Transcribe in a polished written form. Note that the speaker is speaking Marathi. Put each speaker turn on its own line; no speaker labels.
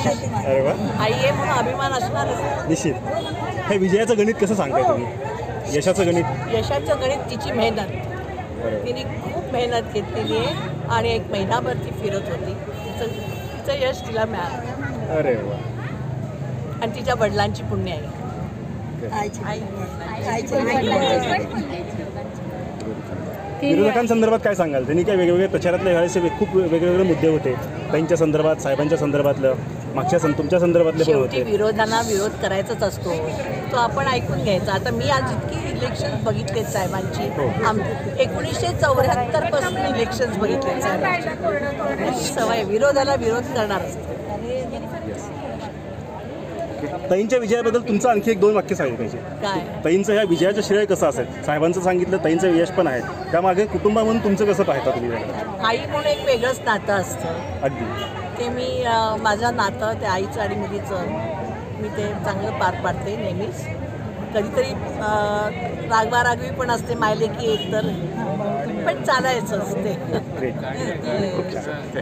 अरे वा,
आई आहे म्हणून अभिमान असणारच.
निश्चित. हे विजयाचं गणित कसं सांगताय तुम्ही? यशाचं गणित?
यशाचं गणित तिची मेहनत.
बरोबर.
तिने खूप मेहनत घेतलेली आहे आणि एक महिनाभर ती फिरत होती. तिचं यश तिला मिळालं.
अरे वा.
आणि तिच्या वडिलांची पुण्य आहे.
विरोधकांसंदर्भात काय सांगाल? त्यांनी काय वेगवेगळे प्रचारातले ह्यावेळेस खूप वेगवेगळे मुद्दे होते, ताईंच्या संदर्भात, साहेबांच्या संदर्भातलं, तुमच्या संदर्भातले पण
शेवटी
होते.
विरोधांना विरोध करायचाच असतो, तो आपण ऐकून घ्यायचा. आता मी आज इतकी इलेक्शन बघितलेत साहेबांची. 1974 पासून इलेक्शन्स बघितलेत साहेबांची. सवय विरोधाला विरोध करणार असतो.
ताईंच्या विजयाबद्दल तुमचं आणखी 1-2 वाक्य सांगितलं पाहिजे.
काय
ताईंचं ह्या विजयाचं श्रेय कसं असेल? साहेबांचं सांगितलं, ताईंचं यश पण आहे, त्यामागे कुटुंबा म्हणून तुमचं कसं पाहता तुम्ही?
आई म्हणून एक वेगळंच नातं असतं.
अगदी.
ते मी माझं नातं त्या आईचं आणि मुलीचं मी ते चांगलं पार पाडते नेहमीच. कधीतरी रागवारागवी पण असते, मायलेकी एक तर, पण चालायचं असते.
खूप छान.